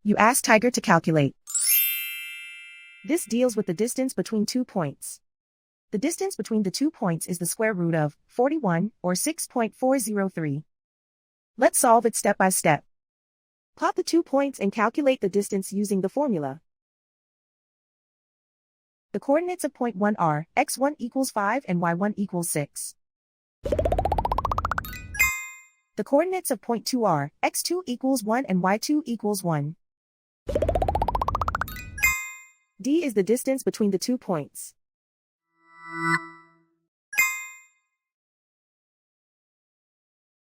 You ask Tiger to calculate. This deals with the distance between 2 points. The distance between the 2 points is the square root of 41, or 6.403. Let's solve it step by step. Plot the 2 points and calculate the distance using the formula. The coordinates of point 1 are x1 equals 5 and y1 equals 6. The coordinates of point 2 are x2 equals 1 and y2 equals 1. D is the distance between the 2 points.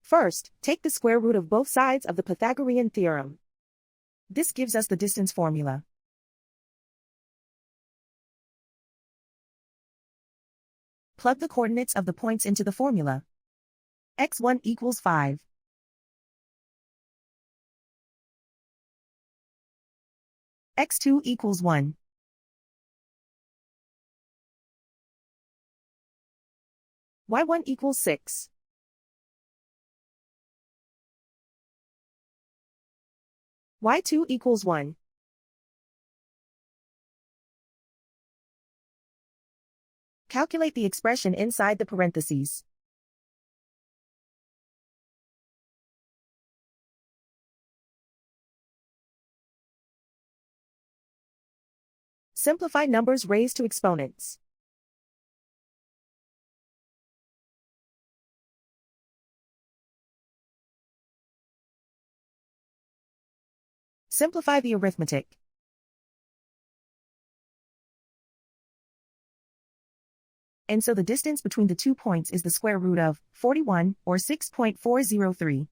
First, take the square root of both sides of the Pythagorean theorem. This gives us the distance formula. Plug the coordinates of the points into the formula. x1 equals 5. x2 equals 1. y1 equals 6. y2 equals 1. Calculate the expression inside the parentheses. Simplify numbers raised to exponents. Simplify the arithmetic. And so the distance between the 2 points is the square root of 41, or 6.403.